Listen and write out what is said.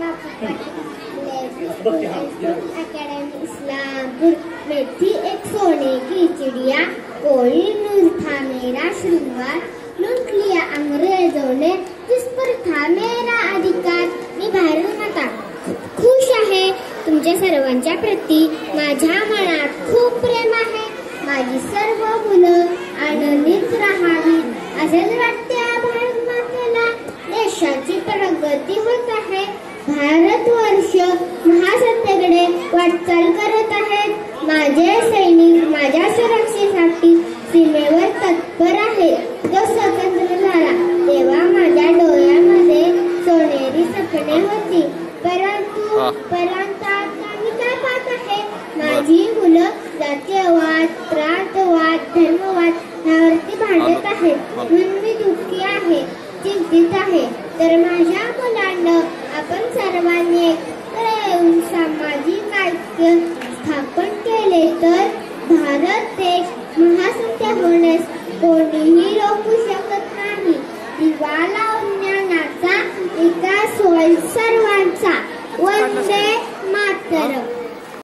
Academy Islampur में थी एक सोने की चिड़िया, कोई नूर था मेरा श्रृंगार, लूट लिया अंग्रेजों ने जिस पर था मेरा अधिकार, निभावून नका। खुश आहे तुमच्या सर्वांच्या प्रती, माझ्या मनात खूप प्रेम आहे, माझी सर्व मुलं आनंदित राहावीत असेच वाटते भारत मातेला। देशाची प्रगती होत आहे, भारतवर्ष महासत्तेकडे वाटचाल करत आहेत, माझे सैनिक माझ्या सुरक्षेसाठी सीमेवर तत्पर आहेत। जो स्वतंत्र झाला तेव्हा माझ्या डोळ्यामध्ये सोनेरी सपने होती, परंतु आता मी काय पाहत आहे, माझी मुलं जातीयवाद, प्रांतवाद, धर्मवाद यावरती भांडत आहेत, म्हणून मी दुःखी आहे, चिंतित आहे। तर माझ्या मुलांना आपण सर्वांनी एकत्र येऊन सामाजिक ऐक्य स्थापन केले तर भारत देश महासत्ता होण्यास कोणीही रोखू शकत नाही। दिवा लावून ज्ञानाचा विकास होईल सर्वांचा। वंदे